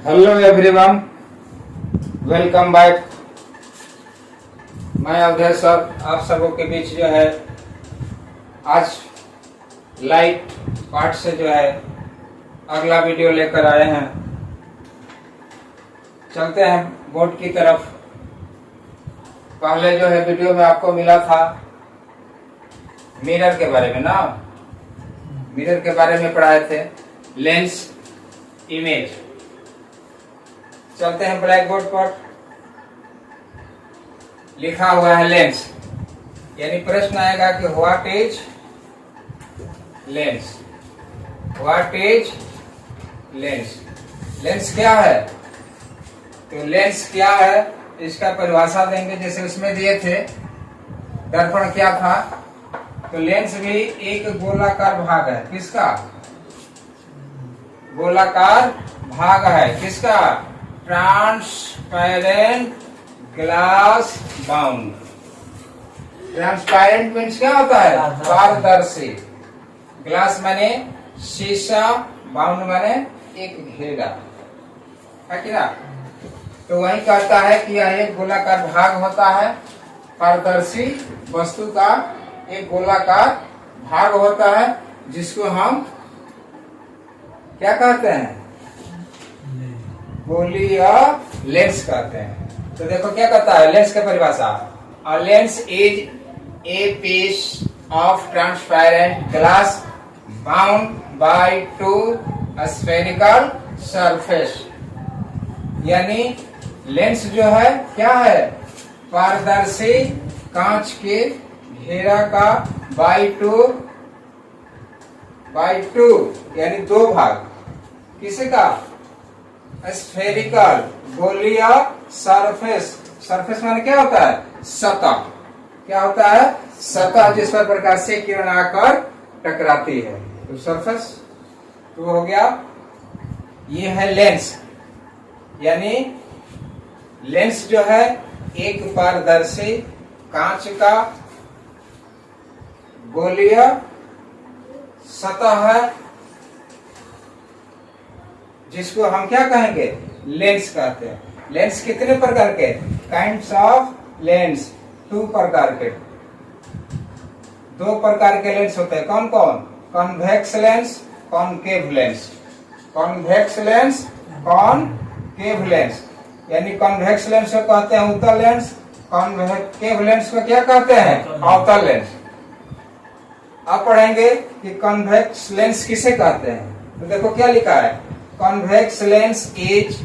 Hello everyone, welcome back. मैं Awadhesh sir आप सबों के बीच जो है आज लाइट पार्ट से जो है अगला वीडियो लेकर आए हैं। चलते हैं बोर्ड की तरफ। पहले जो है वीडियो में आपको मिला था मिरर के बारे में ना, मिरर के बारे में पढ़ाए थे, लेंस इमेज। चलते हैं ब्लैक बोर्ड पर। लिखा हुआ है लेंस, यानी प्रश्न आएगा कि what is lens, what is lens. Lens क्या है? तो लेंस क्या है इसका परिभाषा देंगे। जैसे उसमें दिए थे दर्पण क्या था, तो लेंस भी एक गोलाकार भाग है। किसका? गोलाकार भाग है। किसका? Transparent glass bound. Transparent means क्या होता है? पारदर्शी। ग्लास माने शीशा, बाउंड माने एक घेरा है कि ना। तो वही कहता है कि यह एक गोलाकार भाग होता है, पारदर्शी वस्तु का एक गोलाकार भाग होता है, जिसको हम क्या कहते हैं? गोलीय लेंस कहते हैं। तो देखो क्या कहता है लेंस का परिभाषा। A lens is a piece of transparent glass bound by two spherical surface. यानी लेंस जो है क्या है? पारदर्शी कांच के घेरा का बाय टू यानी दो भाग। किसका? स्फेरिकल गोलीय सरफेस। सरफेस माने क्या होता है? सतह। क्या होता है? सतह जिस पर प्रकाश से किरण आकर टकराती है, तो सरफेस। तो हो गया, ये है लेंस। यानी लेंस जो है एक पारदर्शी कांच का गोलीय सतह है, जिसको हम क्या कहेंगे? लेंस कहते हैं। लेंस कितने प्रकार के? काइंड्स ऑफ लेंस, 2 प्रकार के। 2 प्रकार के लेंस होते हैं। कौन कौन? Convex lens, concave lens. Convex lens, concave lens. यानी कॉन्वेक्स लेंस को कहते हैं उत्तल लेंस, कॉनकेव लेंस को क्या कहते हैं? अवतल लेंस। अब पढ़ेंगे कि कॉन्वेक्स लेंस किसे कहते हैं। तो देखो क्या लिखा है, convex lens is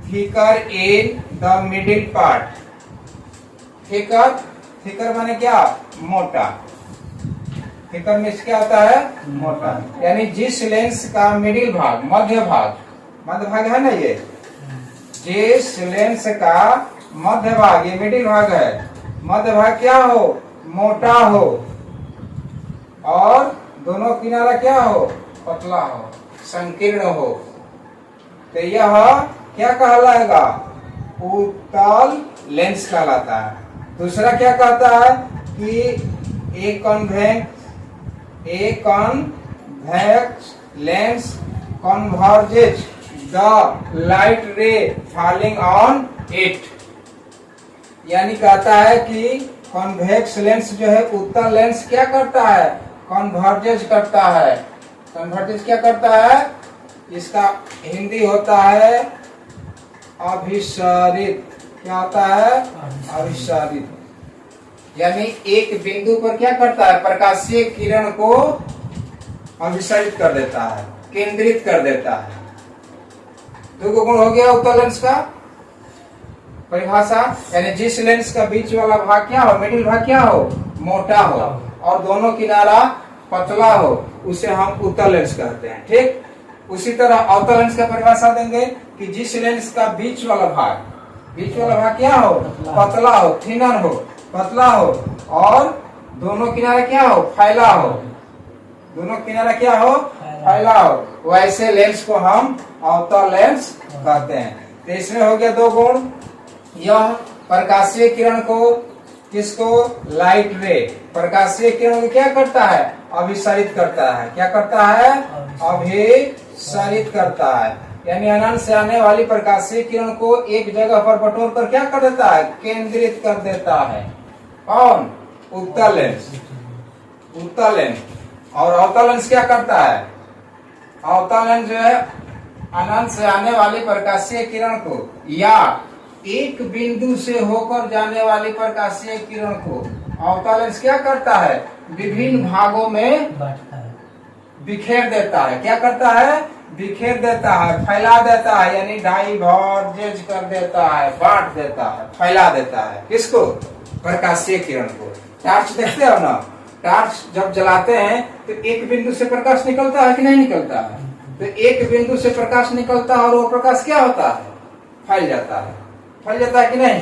thicker in the middle part। thicker माने क्या? मोटा। thicker में क्या होता है? मोटा। यानी जिस लेंस का मिडिल भाग, मध्य भाग है ना, ये जिस लेंस का मध्य भाग, ये मिडिल भाग है, मध्य भाग क्या हो? मोटा हो, और दोनों किनारा क्या हो? पतला हो, संकीर्ण हो। तो यह क्या कहलाएगा? उत्तल लेंस कहलाता है। दूसरा क्या कहता है कि एक convex lens converges the light ray falling on it. यानी कहता है कि कॉन्वेक्स लेंस जो है उत्तल लेंस क्या करता है? कन्वर्जेज करता है। कन्वर्जेज क्या करता है? इसका हिंदी होता है अभिसारित। क्या होता है? अभिसारित। यानी एक बिंदु पर क्या करता है? प्रकाशीय किरण को अभिसारित कर देता है, केंद्रित कर देता है। 2 गुण हो गया उत्तल लेंस का परिभाषा। यानी जिस लेंस का बीच वाला भाग क्या हो? मिडिल भाग क्या हो? मोटा हो, और दोनों किनारा पतला हो, उसे हम उत्तल लेंस कहते हैं। ठीक उसी तरह अवतल लेंस का परिभाषा देंगे कि जिस लेंस का बीच वाला भाग क्या हो? पतला हो, थिनर हो, पतला हो, और दोनों किनारा क्या हो? फैला हो। दोनों किनारा क्या हो? फैला हो। वैसे लेंस को हम अवतल लेंस कहते हैं। तो इसमें हो गया 2 गुण। यह प्रकाशीय किरण को, किसको? लाइट रे, प्रकाशीय किरण को क्या करता है? अभिसारित करता है। क्या करता है? अभिसारित करता है। यानी अनंत से आने वाली प्रकाशीय किरण को एक जगह पर बटोर कर क्या कर देता है, केंद्रित कर देता है। कौन? उत्तल लेंस। उत्तल लेंस। और अवतल लेंस क्या करता है? अवतल लेंस जो है अनंत से आने वाली प्रकाशीय किरण को या एक बिंदु से होकर जाने वाली प्रकाशीय किरण को अवतल लेंस क्या करता है, विभिन्न भागों में बिखेर देता है। क्या करता है? बिखेर देता है, फैला देता है, यानी डाइवर्जेज कर देता है, बांट देता है, फैला देता है। किसको? प्रकाशीय किरण को। टार्च देखते हो ना, टार्च जब जलाते हैं तो एक बिंदु से प्रकाश निकलता है कि नहीं निकलता है? तो एक बिंदु से प्रकाश निकलता है और वो प्रकाश क्या होता है, फैल जाता है। फैल जाता है कि नहीं?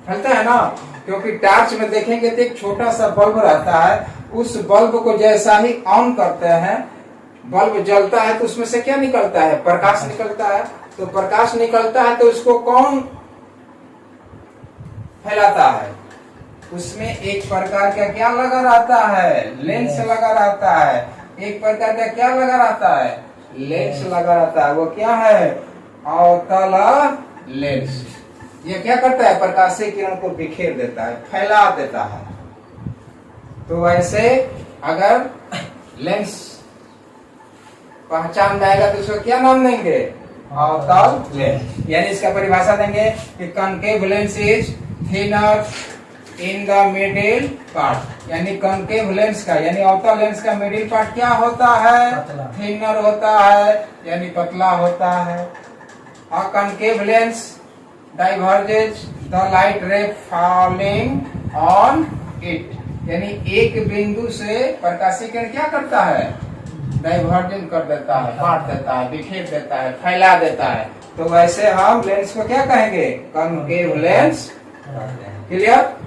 फैलता है ना, क्योंकि टार्च में देखेंगे तो एक छोटा सा बल्ब रहता है, उस बल्ब को जैसा ही ऑन करते हैं, बल्ब जलता है तो उसमें से क्या निकलता है, प्रकाश निकलता है। तो प्रकाश निकलता है तो उसको कौन फैलाता है? उसमें एक प्रकार का क्या लगा रहता है, लेंस लगा रहता है। एक प्रकार का क्या लगा रहता है, लेंस लगा रहता है। वो क्या है? अवतल लेंस। ये क्या करता है, प्रकाशीय किरण को बिखेर देता है, फैला देता है। तो वैसे अगर लेंस पहचान जाएगा तो उसको क्या नाम देंगे, अवतल लेंस। यानी इसका परिभाषा देंगे कि concave lens is thinner in the middle part. यानी कॉनकेव लेंस का यानी अवतल लेंस का मिडिल पार्ट क्या होता है, थिनर होता है, यानी पतला होता है। और concave lens diverges the light ray falling on it. यानी एक बिंदु से प्रकाशीय किरण क्या करता है, डाइवर्जन कर देता है, बांट देता है, बिखेर देता है, फैला देता है। तो वैसे हम लेंस को क्या कहेंगे, कॉनकेव लेंस। क्लियर?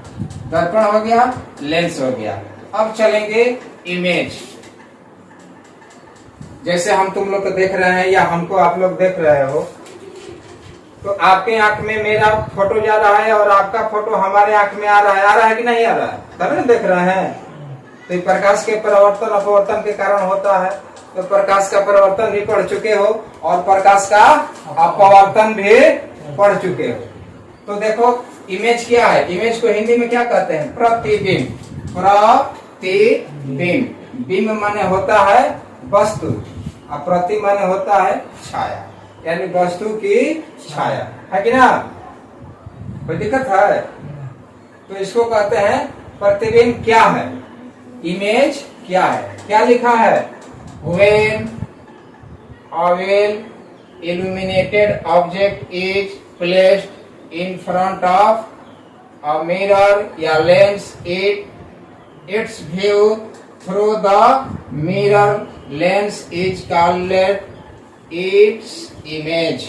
दर्पण हो गया, लेंस हो गया। अब चलेंगे इमेज। जैसे हम तुम लोग को देख रहे हैं या हमको आप लोग देख रहे हो, तो आपके आंख में मेरा फोटो जा रहा है और आपका फोटो हमारे आंख में आ रहा है कि नहीं आ रहा है? तभी ना देख रहे हैं। तो प्रकाश के परिवर्तन अपवर्तन के कारण होता है। तो प्रकाश का परिवर्तन भी पढ़ चुके हो और प्रकाश का अपवर्तन भी पढ़ चुके हो। तो देखो इमेज क्या है, इमेज को हिंदी में क्या कहते हैं, प्रतिबिंब। प्रतिबिंब। बिंब माने होता है वस्तु और प्रति माने होता है छाया, यानी वस्तु की छाया, है कि ना? कोई दिक्कत है? तो इसको कहते हैं प्रतिबिंब। क्या है इमेज, क्या है? क्या लिखा है, when a well illuminated object is placed in front of a mirror या lens, its view through the mirror lens is called its image।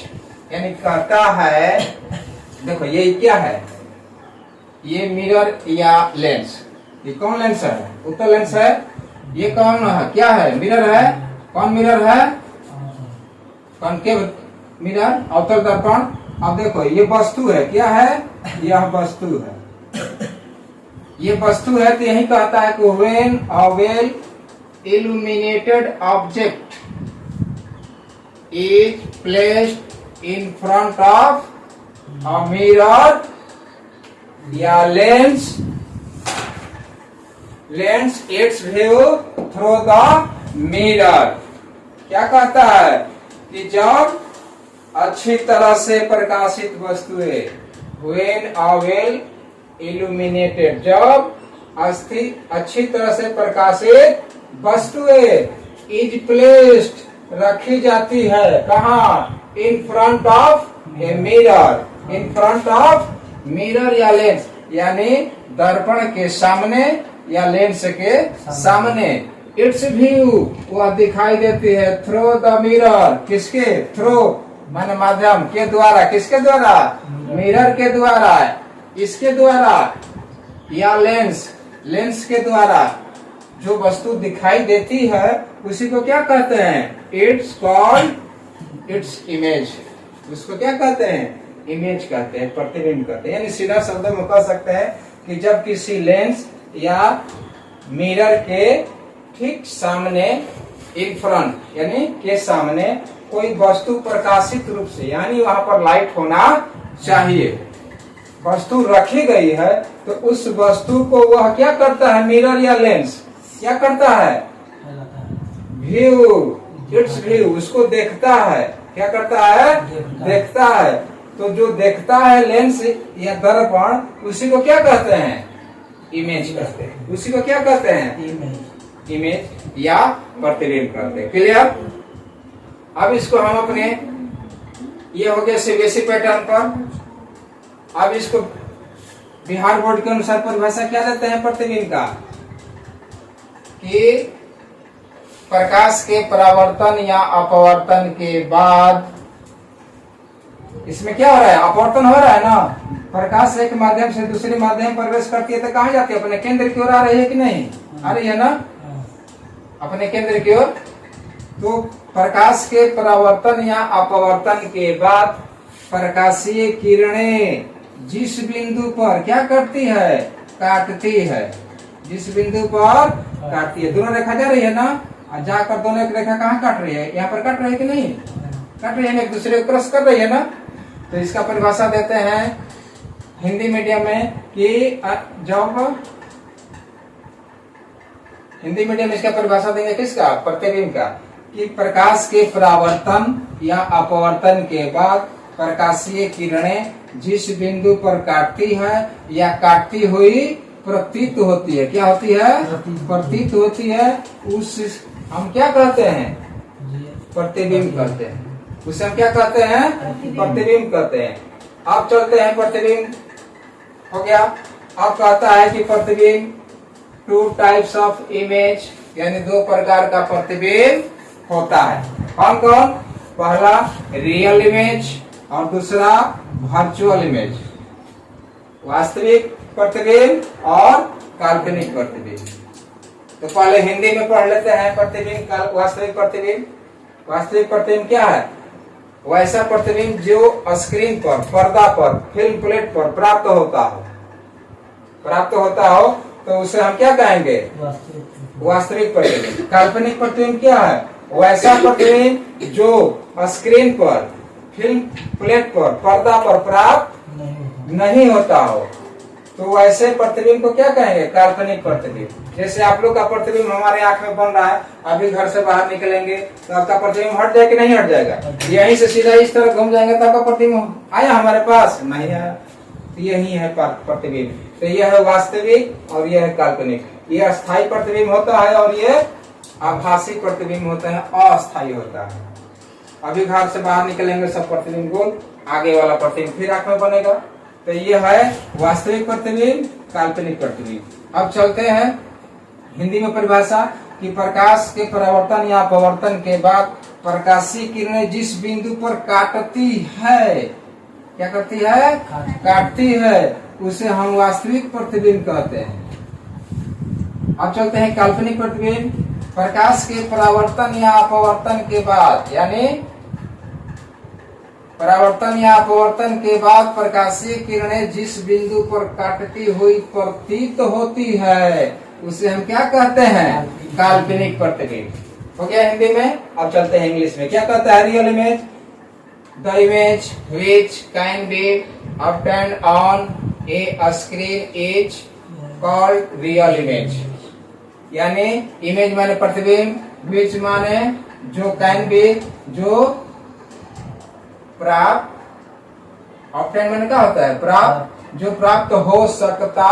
यानी कहता है, देखो ये क्या है, ये मिरर या लेंस, ये कौन लेंस है, उत्तल लेंस है। ये कौन है, क्या है, मिरर है। कौन मिरर है, कॉनकेव मिरर, अवतल दर्पण। अब देखो ये वस्तु है, क्या है, यह वस्तु है, ये वस्तु है। तो यही कहता है कि when a well illuminated object is placed in front of a mirror या lens its view through the mirror। क्या कहता है कि जब अच्छी तरह से प्रकाशित वस्तुएं, when a well illuminated, जब अच्छी तरह से प्रकाशित वस्तुएं is placed, रखी जाती है, कहाँ, in front of a mirror, in front of mirror या लेंस, यानी दर्पण के सामने या लेंस के सामने। इट्स व्यू, वह दिखाई देती है, थ्रू द मिरर, किसके थ्रू, माने माध्यम के द्वारा, किसके द्वारा, मिरर के द्वारा, इसके द्वारा या लेंस, लेंस के द्वारा जो वस्तु दिखाई देती है उसी को क्या कहते हैं, इट्स कॉल्ड इट्स इमेज। उसको क्या कहते हैं, इमेज कहते हैं, प्रतिबिंब कहते हैं। यानी सीधा शब्द में कह सकते हैं कि जब किसी लेंस या मिरर के ठीक सामने, इन फ्रंट यानी के सामने, कोई वस्तु प्रकाशित रूप से, यानी वहां पर लाइट होना चाहिए। वस्तु रखी गई है तो उस वस्तु को वह क्या करता है, मिरर या लेंस क्या करता है, व्यू, इट्स व्यू, उसको देखता है। क्या करता है, देखता है। तो जो देखता है लेंस या दर्पण, उसी को क्या कहते हैं, इमेज कहते हैं। उसी को क्या कहते हैं, इमेज या प्रतिबिंब कहते हैं। क्लियर। अब इसको हम अपने, ये हो गया सीबीएसई पैटर्न पर। अब इसको बिहार बोर्ड के अनुसार परिभाषा क्या देते हैं प्रतिबिंब का, कि प्रकाश के परावर्तन या अपवर्तन के बाद, इसमें क्या हो रहा है, अपवर्तन हो रहा है ना। प्रकाश एक माध्यम से दूसरे माध्यम प्रवेश करती है तो कहाँ जाती है, अपने केंद्र की ओर आ रही है कि नहीं, आ रही है ना, अपने केंद्र की ओर। तो प्रकाश के परावर्तन या अपवर्तन के बाद प्रकाशीय किरणें जिस बिंदु पर क्या करती है, काटती है। जिस बिंदु पर काटती है, दोनों रेखा जा रही है ना, जाकर दोनों एक रेखा कहाँ काट रही है, यहाँ पर काट रही है कि नहीं, काट रही है ना, एक दूसरे को क्रॉस कर रही है ना। तो इसका परिभाषा देते हैं हिंदी मीडियम में कि जब हिंदी मीडियम में इसका परिभाषा देंगे किसका, प्रतिबिंब का, कि प्रकाश के परावर्तन या अपवर्तन के बाद प्रकाशीय किरणें जिस बिंदु पर काटती है या काटती हुई प्रतीत होती है, क्या होती है, प्रतीत होती है, उस हम क्या कहते हैं, प्रतिबिंब कहते हैं। उसे हम क्या कहते हैं, प्रतिबिंब कहते हैं। अब चलते हैं, प्रतिबिंब हो गया। अब कहता है कि प्रतिबिंब, टू टाइप्स ऑफ इमेज, यानी दो प्रकार का प्रतिबिंब होता है। कौन कौन, पहला रियल इमेज और दूसरा वर्चुअल इमेज। वास्तविक प्रतिबिंब और काल्पनिक प्रतिबिंब। तो पहले हिंदी में पढ़ लेते हैं प्रतिबिंब, वास्तविक प्रतिबिंब। वास्तविक प्रतिबिंब क्या है, वैसा प्रतिबिंब जो स्क्रीन पर, पर्दा पर, फिल्म प्लेट पर प्राप्त होता हो तो उसे हम क्या कहेंगे, वास्तविक प्रतिबिंब। काल्पनिक प्रतिबिंब क्या है, वैसा प्रतिबिंब जो स्क्रीन पर, फिल्म प्लेट पर, पर्दा पर प्राप्त नहीं होता हो तो वैसे प्रतिबिंब को क्या कहेंगे, काल्पनिक प्रतिबिंब। जैसे आप लोग का प्रतिबिंब हमारे आंख में बन रहा है, अभी घर से बाहर निकलेंगे तो आपका प्रतिबिंब हट जाए कि नहीं हट जाएगा, यहीं से सीधा इस तरह घूम जाएंगे तो आपका प्रतिबिंब आया हमारे पास, नहीं आया। यही है प्रतिबिंब। तो यह है वास्तविक और यह है काल्पनिक। यह अस्थायी प्रतिबिंब होता है और यह आभासी प्रतिबिंब होता है, अस्थायी होता है। अभी घर से बाहर निकलेंगे सब प्रतिबिंब गोल, आगे वाला प्रतिबिंब फिर आंख में बनेगा। तो ये है वास्तविक प्रतिबिंब, काल्पनिक प्रतिबिंब। अब चलते हैं हिंदी में परिभाषा, कि प्रकाश के परावर्तन या अपवर्तन के बाद प्रकाशीय किरणें जिस बिंदु पर काटती है, क्या करती है, काटती है, उसे हम वास्तविक प्रतिबिंब कहते हैं। अब चलते हैं काल्पनिक प्रतिबिंब। प्रकाश के परावर्तन या अपवर्तन के बाद, यानी परावर्तन या अपवर्तन के बाद प्रकाशीय किरणें जिस बिंदु पर काटती हुई प्रतीत होती है उसे हम क्या कहते हैं, काल्पनिक प्रतिबिंब। हो गया हिंदी में। अब चलते हैं इंग्लिश में। क्या कहता है real image, the image which can be obtained on A screen is called real image. यानी इमेज माने प्रतिबिंब, विच माने जो, कैन बी जो प्राप्त, ऑब्टेन मैंने क्या होता है, प्राप्त, जो प्राप्त हो सकता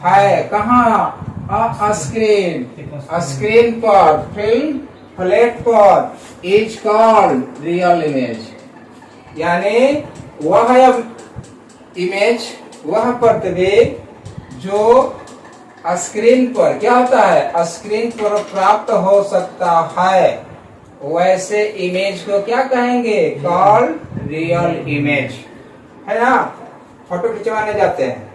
है, कहाँ, स्क्रीन, स्क्रीन पर, फिल्म प्लेट पर, इज कॉल्ड रियल इमेज। यानी वह इमेज, वह प्रतिबिंब जो स्क्रीन पर क्या होता है, स्क्रीन पर प्राप्त हो सकता है, वैसे इमेज को क्या कहेंगे, कॉल्ड रियल इमेज। है ना, फोटो खिंचवाने जाते हैं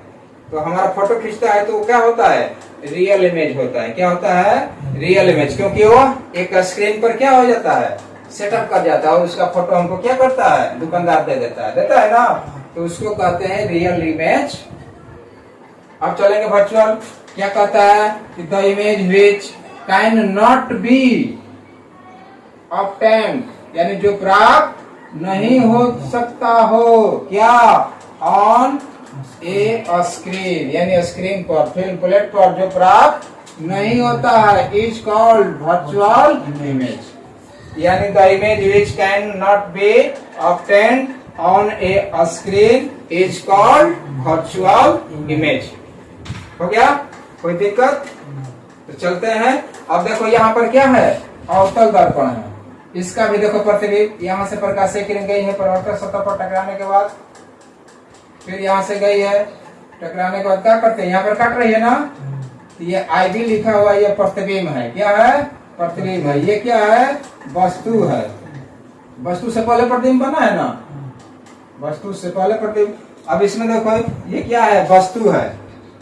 तो हमारा फोटो खींचता है तो क्या होता है, रियल इमेज होता है। क्या होता है, रियल इमेज, क्योंकि वो एक स्क्रीन पर क्या हो जाता है, सेटअप कर जाता है और उसका फोटो हमको क्या करता है, दुकानदार दे देता है ना, तो उसको कहते हैं रियल इमेज। अब चलेंगे वर्चुअल। क्या कहता है, the image which can not be obtained यानी जो प्राप्त नहीं हो सकता हो, क्या, ऑन ए स्क्रीन, यानी स्क्रीन पर, फिल्म प्लेट पर जो प्राप्त नहीं होता है, इज कॉल्ड वर्चुअल इमेज, यानी the image which can not be obtained on A screen is called virtual image. हो गया, कोई दिक्कत? तो चलते हैं। अब देखो यहाँ पर क्या है, अवतल दर्पण है, इसका भी देखो प्रतिबिंब, यहाँ से प्रकाशीय किरण गई है परावर्तक सतह पर टकराने के बाद, फिर यहाँ से गई है, टकराने के बाद क्या करते हैं, यहाँ पर कट रही है ना, तो ये आईडी लिखा हुआ ये प्रतिबिंब है, क्या है, प्रतिबिंब है। ये क्या है, वस्तु है, वस्तु से पहले प्रतिबिंब बना है ना, वस्तु से पहले प्रतिबिंब। अब इसमें देखो ये क्या है, वस्तु है,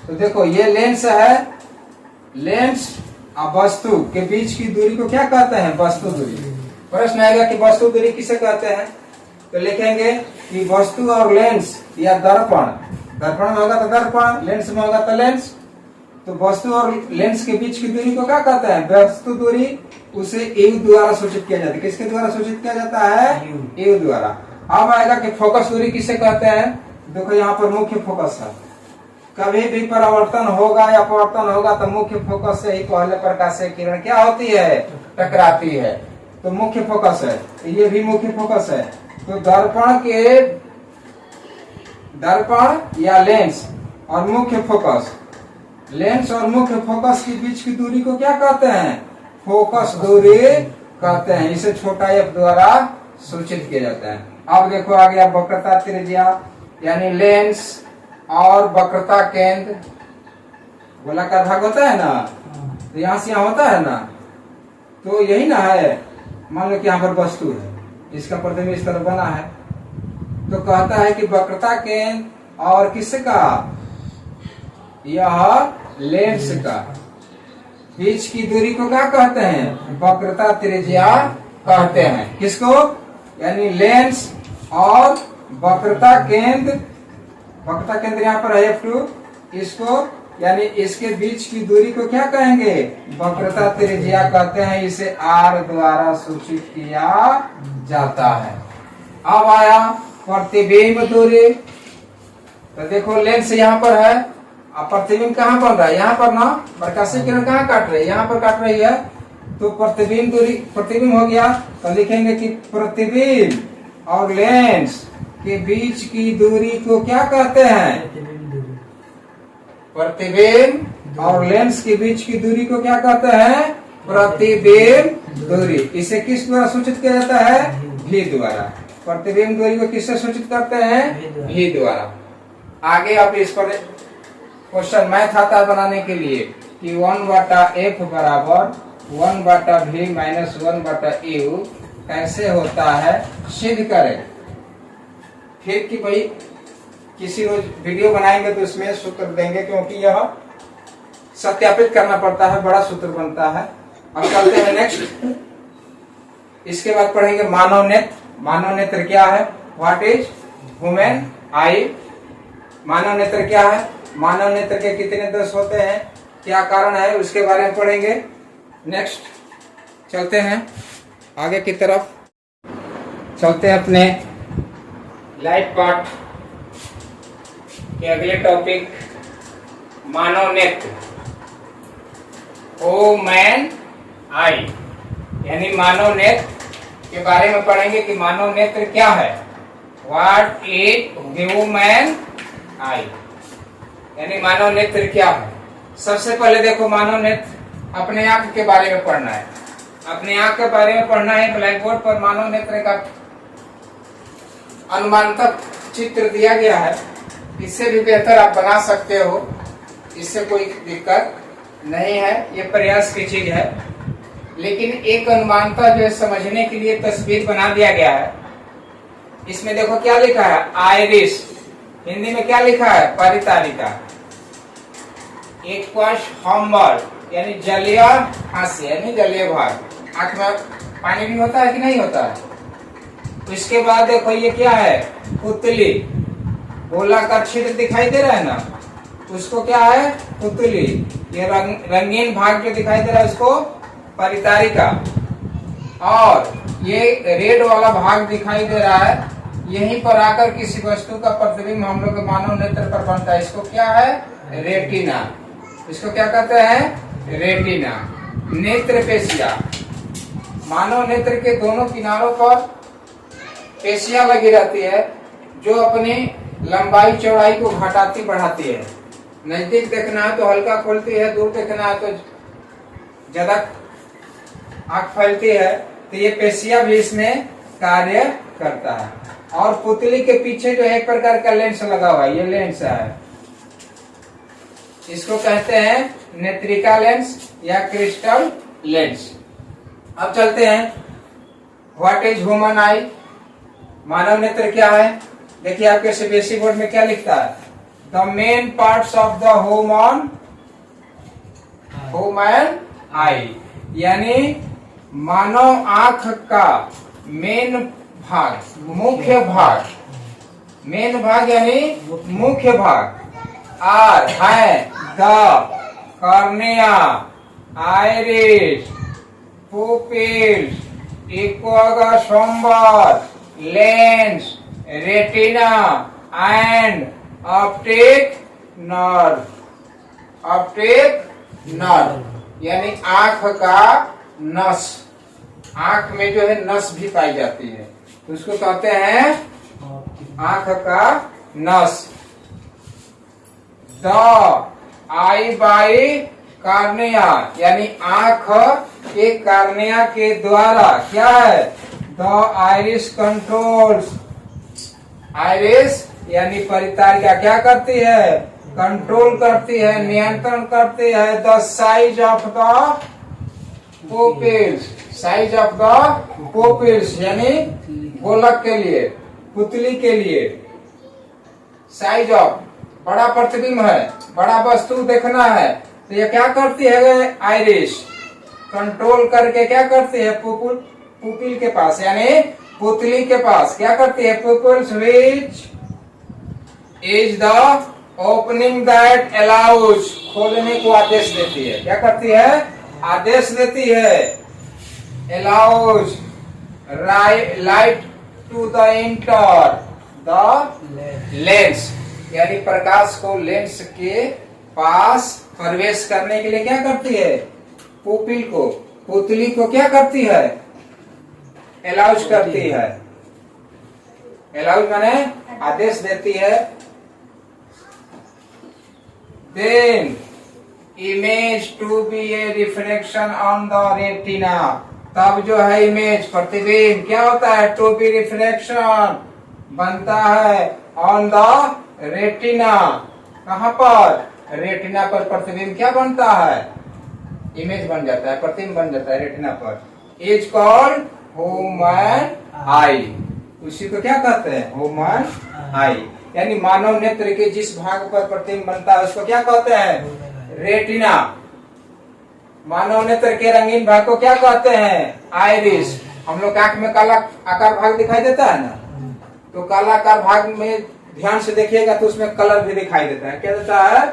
तो देखो ये लेंस है, लेंस और वस्तु के बीच की दूरी को क्या कहते हैं, वस्तु दूरी। प्रश्न आएगा कि वस्तु दूरी किसे कहते हैं, तो लिखेंगे कि वस्तु और लेंस या दर्पण, दर्पण में होगा तो दर्पण, लेंस में होगा तो लेंस, तो वस्तु और लेंस के बीच की दूरी को क्या कहते हैं, वस्तु दूरी। उसे यू द्वारा सूचित किया जाता है, किसके द्वारा सूचित किया जाता है, यू द्वारा। अब आएगा कि फोकस दूरी किसे कहते हैं, देखो यहाँ पर मुख्य फोकस है, कभी भी परावर्तन होगा या अपवर्तन होगा तो मुख्य फोकस से ही पहले प्रकाशीय किरण क्या होती है, टकराती है, तो मुख्य फोकस है, ये भी मुख्य फोकस है। तो दर्पण या लेंस और मुख्य फोकस, लेंस और मुख्य फोकस के बीच की दूरी को क्या कहते हैं, फोकस दूरी कहते हैं, इसे छोटा एफ द्वारा सूचित किया जाता है। अब देखो आ गया वक्रता त्रिज्या, यानी लेंस और वक्रता केंद्र, गोलाकार भाग होता है ना, तो यहाँ से यहाँ होता है ना, तो यही ना है। मान लो कि यहाँ पर वस्तु है, इसका प्रतिबिंब इस तरह बना है, तो कहता है कि वक्रता केंद्र और किसका, यह लेंस का बीच की दूरी को क्या कहते हैं, वक्रता त्रिज्या कहते हैं। किसको, यानी लेंस और वक्रता केंद्र, वक्रता केंद्र यहाँ पर है F2, इसको यानी इसके बीच की दूरी को क्या कहेंगे, वक्रता त्रिज्या कहते हैं, इसे R द्वारा सूचित किया जाता है। अब आया प्रतिबिंब दूरी, तो देखो लेंस यहाँ पर है, अब प्रतिबिंब कहाँ बन रहा है, यहाँ पर ना, प्रकाशीय किरण कहाँ काट रही है, यहाँ पर काट रही है, तो प्रतिबिंब दूरी, प्रतिबिंब हो गया, तो लिखेंगे कि प्रतिबिंब और लेंस के बीच की दूरी को क्या कहते हैं, प्रतिबिंब और लेंस के बीच की दूरी को क्या कहते हैं, प्रतिबिंब दूरी। इसे किस द्वारा सूचित किया जाता है, भी द्वारा। प्रतिबिंब दूरी को किससे सूचित करते हैं, भी द्वारा। आगे अब इस पर क्वेश्चन मैथ आता है बनाने के लिए कि 1/f बराबर 1/v माइनस 1/u कैसे होता है, सिद्ध करें। फिर कि भाई किसी रोज वीडियो बनाएंगे तो इसमें सूत्र देंगे, क्योंकि यह सत्यापित करना पड़ता है, बड़ा सूत्र बनता है। अब चलते हैं नेक्स्ट, इसके बाद पढ़ेंगे मानव नेत्र। मानव नेत्र क्या है, व्हाट इज ह्यूमन आई। मानव नेत्र क्या है, मानव नेत्र के कितने दोष होते हैं, क्या कारण है, उसके बारे में पढ़ेंगे। नेक्स्ट चलते हैं आगे की तरफ, चलते हैं अपने लाइफ पार्ट के अगले टॉपिक, मानव नेत्र, ह्यूमन आई, यानी मानव नेत्र के बारे में पढ़ेंगे कि मानव नेत्र क्या है, व्हाट इज ह्यूमन आई, यानी मानव नेत्र क्या है। सबसे पहले देखो मानव नेत्र, अपने आंख के बारे में पढ़ना है, अपने आंख के बारे में पढ़ना है। ब्लैक बोर्ड पर मानव नेत्र का अनुमानतक चित्र दिया गया है, इससे भी बेहतर आप बना सकते हो, इससे कोई दिक्कत नहीं है, ये प्रयास की चीज है। लेकिन एक अनुमानता जो है समझने के लिए तस्वीर बना दिया गया है। इसमें देखो क्या लिखा है, आइरिस, हिंदी में क्या लिखा है, परितारिका। एक्वस हम्बर यानी जलीय हास्य, यानी जलीय भाग, आंख में पानी भी होता है कि नहीं होता है। इसके बाद देखो ये क्या है, पुतली, गोलाकार छिद्र दिखाई दे रहा है ना, उसको क्या है, पुतली। ये रंगीन भाग जो दिखाई दे रहा है उसको परितारिका। और ये रेड वाला भाग दिखाई दे रहा है, यहीं पर आकर किसी वस्तु का प्रतिबिंब हम लोग मानव नेत्र पर बनता है। इसको क्या है? रेटिना। इसको क्या कहते हैं? रेटिना। नेत्र पेशिया, मानव नेत्र के दोनों किनारों पर पेशियां लगी रहती है जो अपनी लंबाई चौड़ाई को घटाती बढ़ाती है। नजदीक देखना है तो हल्का खोलती है, दूर देखना है तो ज्यादा आंख फैलती है। तो ये पेशियां भी इसमें कार्य करता है। और पुतली के पीछे जो है एक प्रकार का लेंस लगा हुआ है, ये लेंस है, इसको कहते हैं नेत्रिका लेंस या क्रिस्टल लेंस। अब चलते हैं, व्हाट इज ह्यूमन आई? मानव नेत्र क्या है? देखिए आपके सीबीएसई बोर्ड में क्या लिखता है? The main parts of the human आई, यानी मानव आंख का मेन भाग, मुख्य भाग, मेन भाग यानी मुख्य भाग आर है the cornea, iris, pupils, aqueous chamber, lens, retina and optic nerve. Optic nerve यानी आंख का नस, आंख में जो है नस भी पाई जाती है, तो उसको कहते हैं आंख का नस। द आई बाई कार्निया, यानी आंख के कार्निया के द्वारा क्या है? द आइरिस कंट्रोल्स, आइरिस यानी परितारिका क्या करती है? कंट्रोल करती है, नियंत्रण करती है the size of the pupils, size of the pupils यानी गोलक के लिए, पुतली के लिए। साइज ऑफ, बड़ा प्रतिबिंब है, बड़ा वस्तु देखना है, तो ये क्या करती है? आइरिस कंट्रोल करके क्या करती है? पुपिल के पास यानी पुतली के पास क्या करती है? Pupils which is the opening that allows, खोलने को आदेश देती है। क्या करती है? आदेश देती है। Allows light to the enter the lens, यानी प्रकाश को लेंस के पास प्रवेश करने के लिए क्या करती है? पुपिल को, पुतली को क्या करती है? अलाउज करती है। अलाउज माने आदेश देती है। Then image to be a reflection on the retina, तब जो है इमेज प्रतिबिंब क्या होता है? टू बी रिफ्लेक्शन बनता है ऑन द रेटिना। कहां पर? रेटिना पर प्रतिबिंब क्या बनता है? इमेज बन जाता है, प्रतिबिंब बन जाता है रेटिना पर। इज कॉल्ड ह्यूमन आई, उसी को क्या कहते हैं? ह्यूमन आई, यानी मानव नेत्र के जिस भाग पर प्रतिबिंब बनता है उसको क्या कहते हैं? रेटिना। मानव नेत्र के रंगीन भाग को क्या कहते हैं? आइरिस। हम लोग आंख में काला आकार भाग दिखाई देता है ना, तो काला आकार भाग में ध्यान से देखिएगा तो उसमें कलर भी दिखाई देता है। क्या देता है?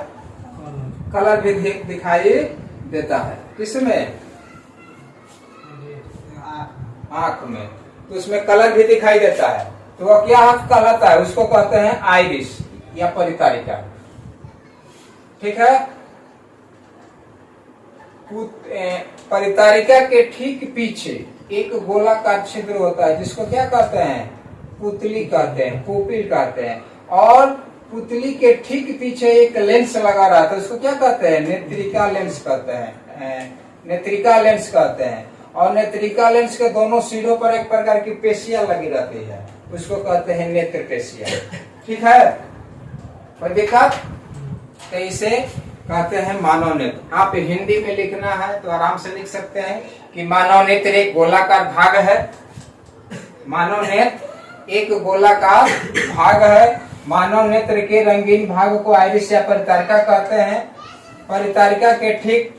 कलर भी दिखाई देता है। किसमें? आंख में, तो उसमें कलर भी दिखाई देता है। तो वह क्या आंख कहलाता है? उसको कहते हैं आइरिस या परितारिका। ठीक है। परितारिका के ठीक पीछे एक गोलाकार छिद्र होता है जिसको क्या कहते हैं? पुतली कहते हैं, पुपिल कहते हैं। और पुतली के ठीक पीछे एक लेंस लगा रहा था, उसको क्या कहते हैं? नेत्रिका लेंस कहते हैं, नेत्रिका लेंस कहते हैं। और नेत्रिका लेंस के दोनों सिरों पर एक प्रकार की पेशियां लगी रहती है, उसको कहते हैं नेत्र पेशियां। ठीक है, कोई दिक्कत? तो इसे कहते हैं मानव नेत्र। आप हिंदी में लिखना है तो आराम से लिख सकते हैं कि मानव नेत्र एक गोलाकार भाग है। मानव नेत्र एक गोलाकार भाग है। मानव नेत्र के रंगीन भाग को आइरिस या परितारिका कहते हैं। परितारिका के ठीक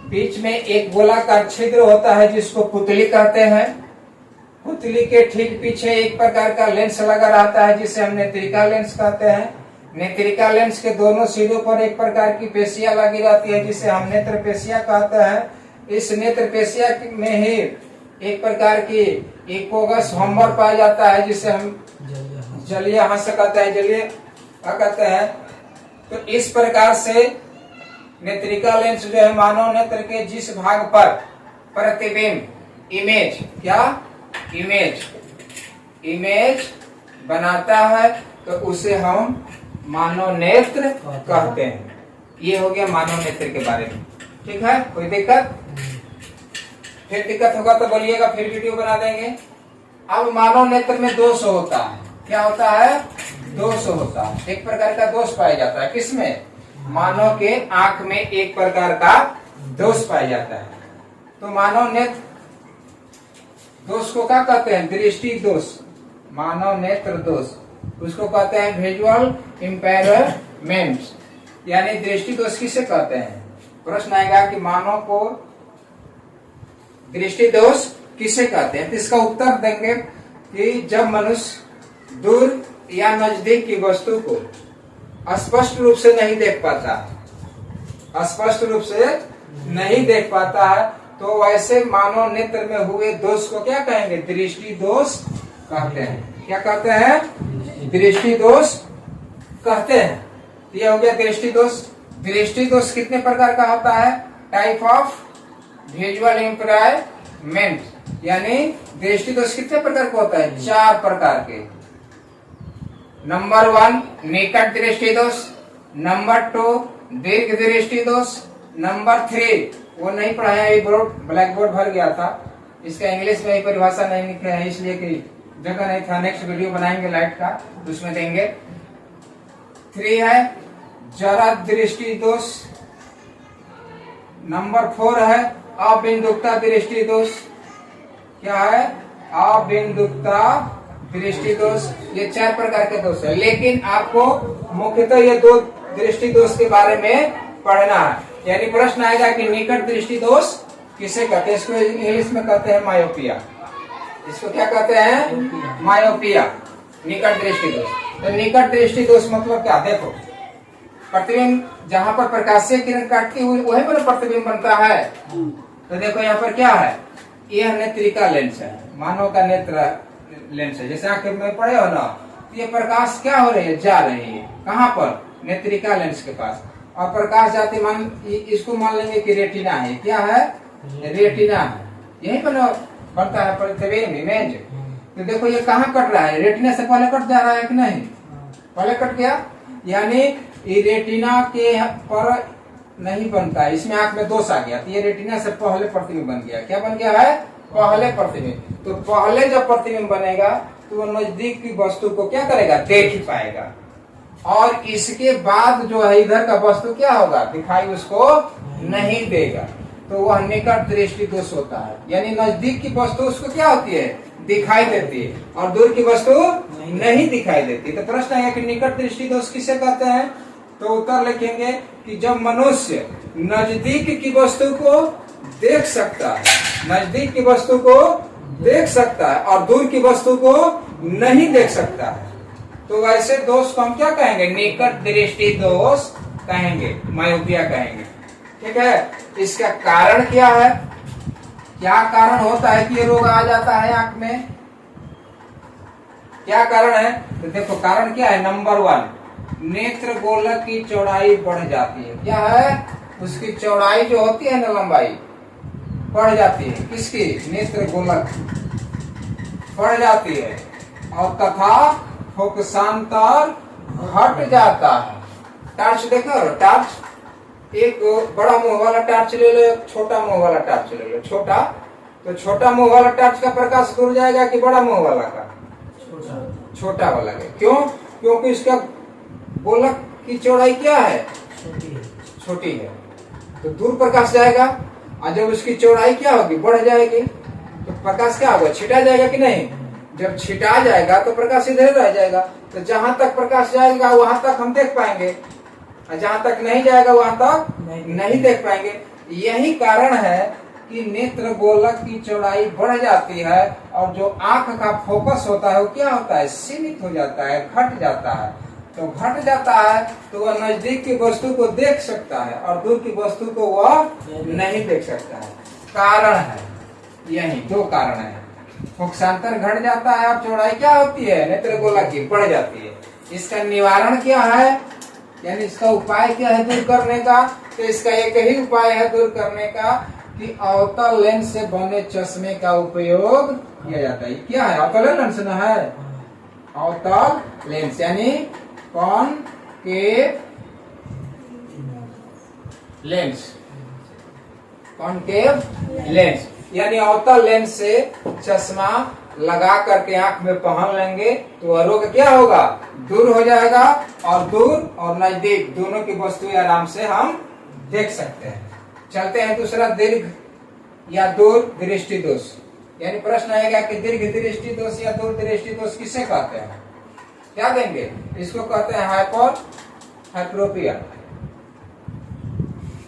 बीच में एक गोलाकार छिद्र होता है जिसको पुतली कहते हैं। पुतली के ठीक पीछे एक प्रकार का लेंस लगा रहता है जिसे हम नेत्रिका लेंस कहते हैं। नेत्रिका लेंस के दोनों सिरों पर एक प्रकार की पेशियां लगी रहती है जिसे हम नेत्र पेशियां कहते हैं। इस नेत्र पेशिया में ही एक प्रकार की इकोगस हम्बर पाया जाता है, जिसे हम जलीय हंस कहते हैं, जलीय क्या कहते हैं। तो इस प्रकार से नेत्रिका लेंस जो है मानव नेत्र के जिस भाग पर प्रतिबिंब इमेज क्या इमेज बनाता है तो उसे हम मानव नेत्र कहते हैं। ये हो गया मानव नेत्र के बारे में। ठीक है, कोई दिक्कत? फिर दिक्कत होगा तो बोलिएगा, फिर वीडियो बना देंगे। अब मानव नेत्र में दोष होता है, क्या होता है? दोष होता है। एक प्रकार का दोष पाया जाता है, किसमें? मानव के आंख में एक प्रकार का दोष पाया जाता है। तो मानव नेत्र दोष को क्या कहते हैं? दृष्टि दोष, मानव नेत्र दोष, उसको कहते हैं विजुअल इम्पेयरमेंट, यानी दृष्टि दोष किसे कहते हैं? प्रश्न आएगा कि मानव को दृष्टि दोष किसे कहते हैं? तो इसका उत्तर देंगे कि जब मनुष्य दूर या नजदीक की वस्तु को स्पष्ट रूप से नहीं देख पाता है, स्पष्ट रूप से नहीं देख पाता है, तो वैसे मानव नेत्र में हुए दोष को क्या कहेंगे? दृष्टि दोष कहते हैं। क्या कहते हैं? दृष्टि दोष कहते हैं। ये हो गया दृष्टि दोष। दृष्टि दोष कितने प्रकार का होता है? टाइप ऑफ विजुअल इम्पेयरमेंट, यानी दृष्टि दोष कितने प्रकार का होता है? 4 प्रकार के। नंबर 1 निकट दृष्टि दोष, नंबर 2 दीर्घ दृष्टि दोष, नंबर 3 वो नहीं पढ़ाया, ये बोर्ड ब्लैक बोर्ड भर गया था, इसका इंग्लिश में ही परिभाषा नहीं लिखा है, इसलिए कि जगह नहीं था। नेक्स्ट वीडियो बनाएंगे लाइट का, उसमें देंगे। 3 है जरा दृष्टि दोष, नंबर 4 है अबिंदुकता दृष्टि दोष। क्या है? अबिंदुकता दृष्टि दोष। ये 4 प्रकार के दोष है, लेकिन आपको मुख्यतः ये 2 दृष्टि दोष के बारे में पढ़ना है। यानी प्रश्न आएगा कि निकट दृष्टि दोष किसे कहते हैं? इसको इंग्लिश में कहते हैं मायोपिया। इसको क्या कहते हैं? मायोपिया, निकट दृष्टि दोष। तो निकट दृष्टि दोष मतलब क्या? देखो, प्रतिबिंब जहाँ पर प्रकाशीय किरण काटती हुई वहीं पर प्रतिबिंब बनता है। तो देखो यहाँ पर क्या है? यह नेत्रिका लेंस है, मानव का नेत्र लेंस है। जैसे आंखें में पड़े हो ना, तो ये प्रकाश क्या हो रही है? जा रही है। कहाँ पर? नेत्रिका लेंस के पास। और प्रकाश जाते मान इसको मान लेंगे कि रेटिना है। क्या है? रेटिना है। यही पर बनता है प्रतिबिंब इमेज। तो देखो ये कहाँ कट रहा है? रेटिना से पहले कट जा रहा है कि नहीं? पहले कट गया, यानी ये रेटिना के पर नहीं बनता है, इसमें आंख में दोष आ गया। तो ये रेटिना से पहले प्रतिबिंब बन गया। क्या बन गया है? पहले प्रतिबिंब। तो पहले जब प्रतिबिंब बनेगा तो वो नजदीक की वस्तु को क्या करेगा? देख ही पाएगा। और इसके बाद जो है इधर का वस्तु क्या होगा? दिखाई उसको नहीं देगा। तो वह निकट दृष्टि दोष होता है, यानी नजदीक की वस्तु उसको क्या होती है? दिखाई देती है, और दूर की वस्तु नहीं दिखाई देती। तो प्रश्न है कि निकट दृष्टि दोष किसे कहते हैं? तो उत्तर लिखेंगे कि जब मनुष्य नजदीक की वस्तु को देख सकता है, नजदीक की वस्तु को देख सकता है और दूर की वस्तु को नहीं देख सकता है, तो वैसे दोष को हम क्या कहेंगे? निकट दृष्टि दोष कहेंगे, मायोपिया कहेंगे। ठीक है, इसका कारण क्या है? क्या कारण होता है कि ये रोग आ जाता है आंख में? क्या कारण है? तो देखो कारण क्या है? नंबर 1 नेत्र गोलक की चौड़ाई बढ़ जाती है। क्या है? उसकी चौड़ाई जो होती है ना, लंबाई बढ़ जाती है। किसकी? नेत्र गोलक बढ़ जाती है। और तथा फोकसांतर घट जाता है। टार्च देखो, टार्च एक बड़ा मुंह वाला टार्च ले लो, एक छोटा मुंह वाला टार्च ले लो। छोटा, तो छोटा मुंह वाला टार्च का प्रकाश दूर जाएगा कि बड़ा मुंह वाला का? छोटा वाला का। क्यों? क्योंकि इसका गोलक की चौड़ाई क्या है? छोटी है, तो दूर प्रकाश जाएगा। और जब उसकी चौड़ाई क्या होगी? बढ़ जाएगी, तो प्रकाश क्या होगा? छिटा जाएगा कि नहीं? जब छिटा जाएगा तो प्रकाश इधर रह जाएगा। तो जहां तक प्रकाश जाएगा वहां तक हम देख पाएंगे, और जहां तक नहीं जाएगा वहां तक नहीं देख पाएंगे। यही कारण है कि नेत्र गोलक की चौड़ाई बढ़ जाती है, और जो आंख का फोकस होता है वो क्या होता है? सीमित हो जाता है, घट जाता है। तो घट जाता है तो वह नजदीक की वस्तु को देख सकता है और दूर की वस्तु को वह नहीं देख सकता है। कारण है, यही दो कारण है। फोकसांतर घट जाता है और चौड़ाई क्या होती है, नेत्रगोला की बढ़ जाती है। इसका निवारण क्या है, यानी इसका उपाय क्या है दूर करने का, तो इसका एक ही उपाय है दूर करने का कि अवतल लेंस से बने चश्मे का उपयोग किया जाता है। क्या है, अवतल लेंस ना है, अवतल लेंस यानी कॉनकेव लेंस, कॉनकेव लेंस यानी अवतल लेंस से चश्मा लगा करके आंख में पहन लेंगे तो रोग क्या होगा, दूर हो जाएगा, और दूर और नजदीक दोनों की वस्तुएं आराम से हम देख सकते हैं। चलते हैं दूसरा, दीर्घ या दूर दृष्टि दोष। यानी प्रश्न आएगा कि दीर्घ दृष्टि दोष या दूर दृष्टि दोष किसे कहते हैं, क्या देंगे, इसको कहते हैं हाइपरोपिया।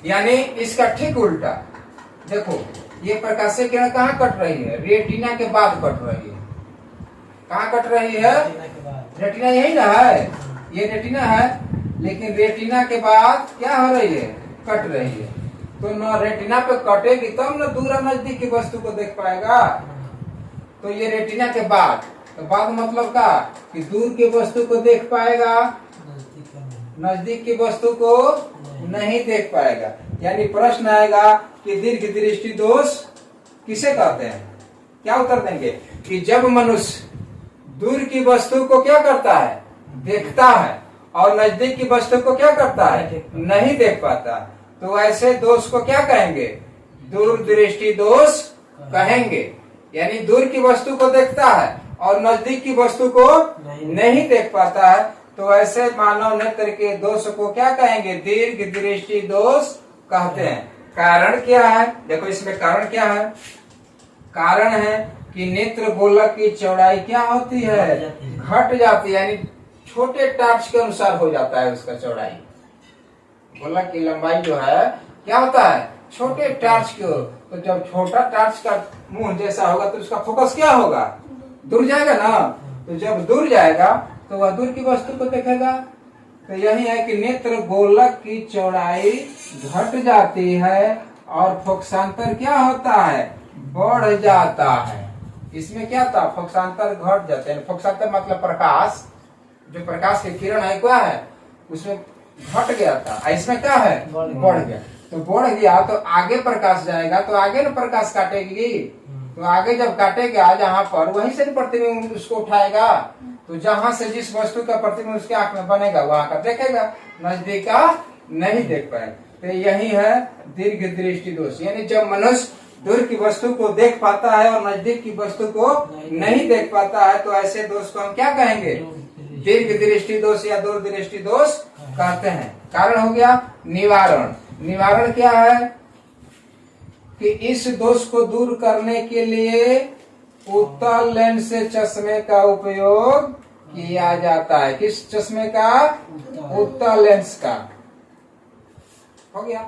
यानी इसका ठीक उल्टा, देखो ये प्रकाशीय किरण कहाँ कट रही है, रेटिना के बाद कट रही है। कहाँ कट रही है, रेटिना यही ना है, ये रेटिना है, लेकिन रेटिना के बाद क्या हो रही है, कट रही है। तो न रेटिना पे कटेगी तब न दूर और नजदीक की वस्तु को देख पाएगा। तो ये रेटिना के बाद, तो बाद मतलब का कि दूर की वस्तु को देख पाएगा, नजदीक की वस्तु को नहीं देख पाएगा। यानी प्रश्न आएगा कि दीर्घ दृष्टि दोष किसे कहते हैं, क्या उत्तर देंगे कि जब मनुष्य दूर की वस्तु को क्या करता है, देखता है, और नजदीक की वस्तु को क्या करता है, नहीं देख पाता, तो ऐसे दोष को क्या कहेंगे, दूर दृष्टि दोष कहेंगे। यानी दूर की वस्तु को देखता है और नजदीक की वस्तु को नहीं देख पाता है, तो ऐसे मानव नेत्र के दोष को क्या कहेंगे, दीर्घ दृष्टि दोष कहते हैं। कारण क्या है, देखो इसमें कारण क्या है, कारण है कि नेत्र गोलक की चौड़ाई क्या होती है, घट जाती है, यानी छोटे टार्च के अनुसार हो जाता है उसका चौड़ाई। गोलक की लंबाई जो है क्या होता है, छोटे टार्च की ओर। तो जब छोटा टार्च का मुंह जैसा होगा तो उसका फोकस क्या होगा, दूर जाएगा ना। तो जब दूर जाएगा तो वह दूर की वस्तु को देखेगा। तो यही है कि नेत्र गोलक की चौड़ाई घट जाती है और फोकसांतर क्या होता है, बढ़ जाता है। इसमें क्या था, फोकसांतर घट जाते हैं। फोकसांतर मतलब प्रकाश, जो प्रकाश की किरण है क्या है, उसमें घट गया था, इसमें क्या है, बढ़ गया। तो बढ़ गया तो आगे प्रकाश जाएगा, तो आगे ना प्रकाश काटेगी, तो आगे जब काटेगा जहाँ पर, वहीं से प्रतिबिंब उसको उठाएगा। तो जहां से जिस वस्तु का प्रतिबिंब उसके आंख में बनेगा वहां का देखेगा, नजदीक का नहीं देख पाएगा। तो यही है दीर्घ दृष्टि दोष। यानी जब मनुष्य दूर की वस्तु को देख पाता है और नजदीक की वस्तु को नहीं देख पाता है, तो ऐसे दोष को हम क्या कहेंगे, दीर्घ दृष्टि दोष या दूर दृष्टि दोष कहते हैं। कारण हो गया निवारण। निवारण क्या है कि इस दोष को दूर करने के लिए उत्तल लेंस से चश्मे का उपयोग किया जाता है। किस चश्मे का, उत्तल लेंस का। हो गया।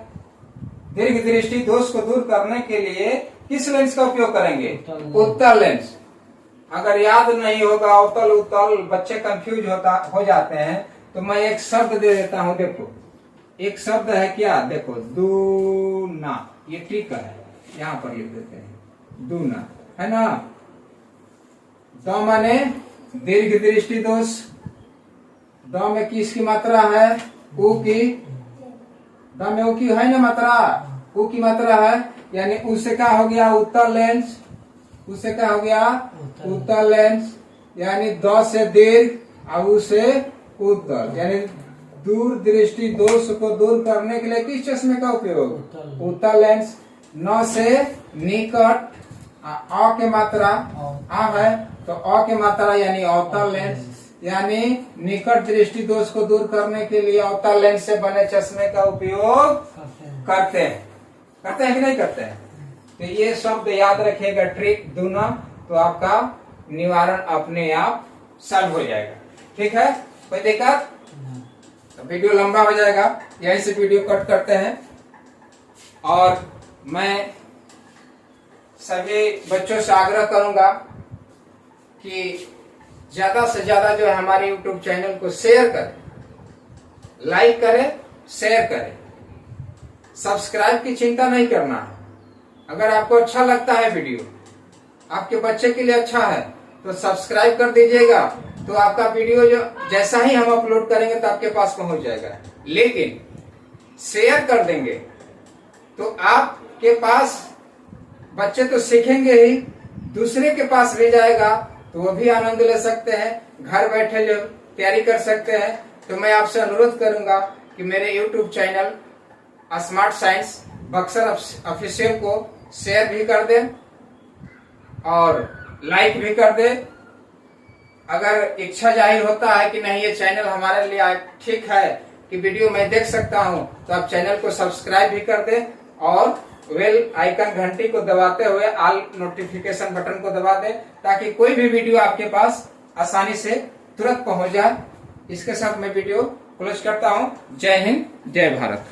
दीर्घ दृष्टि दोष को दूर करने के लिए किस लेंस का उपयोग करेंगे, उत्तल लेंस। अगर याद नहीं होगा अवतल उत्तल, बच्चे कंफ्यूज हो जाते हैं, तो मैं एक शब्द दे देता हूं। देखो एक शब्द है क्या, देखो दूना, ये ठीक है, यहाँ पर लिख देते हैं दूना, है ना। द माने दीर्घ दृष्टि दोष, द में किसकी मात्रा है, उ की, द में उ की है ना मात्रा, उ की मात्रा है, यानी उससे क्या हो गया, उत्तल लेंस। उससे क्या हो गया, उत्तल लेंस। यानी द से दीर्घ और उसे उत्तल, यानी दूर दृष्टि दोष को दूर करने के लिए किस चश्मे का उपयोग, उत्तल लेंस। न से निकट, अ के मात्रा आ है तो अ के मात्रा यानी अवतल लेंस, यानी निकट दृष्टि दोष को दूर करने के लिए अवतल लेंस से बने चश्मे का उपयोग करते हैं। करते हैं कि नहीं करते हैं। तो ये शब्द याद रखिएगा, ट्रिक दूना, तो आपका निवारण अपने आप सॉल्व हो जाएगा। ठीक है, कोई दिक्कत, तो वीडियो लंबा हो जाएगा, यहीं से वीडियो कट करते हैं। और मैं सभी बच्चों से आग्रह करूंगा कि ज्यादा से ज्यादा जो है हमारे YouTube चैनल को शेयर करें, लाइक करें, शेयर करें। सब्सक्राइब की चिंता नहीं करना है। अगर आपको अच्छा लगता है वीडियो, आपके बच्चे के लिए अच्छा है, तो सब्सक्राइब कर दीजिएगा। तो आपका वीडियो जो जैसा ही हम अपलोड करेंगे तो आपके पास पहुंच जाएगा। लेकिन शेयर कर देंगे तो आपके पास बच्चे तो सीखेंगे ही, दूसरे के पास भी जाएगा तो वो भी आनंद ले सकते हैं, घर बैठे जो तैयारी कर सकते हैं। तो मैं आपसे अनुरोध करूंगा कि मेरे YouTube channel smart science Buxar official को शेयर भी कर दें और लाइक भी कर दें। अगर इच्छा जाहिर होता है कि नहीं ये चैनल हमारे लिए ठीक है कि वीडियो मैं देख सकता हूं, तो आप चैनल को सब्सक्राइब भी कर दें और बेल आइकन घंटी को दबाते हुए ऑल नोटिफिकेशन बटन को दबा दें, ताकि कोई भी वीडियो आपके पास आसानी से तुरंत पहुंच जाए। इसके साथ मैं वीडियो क्लोज करता हूं। जय हिंद, जय भारत।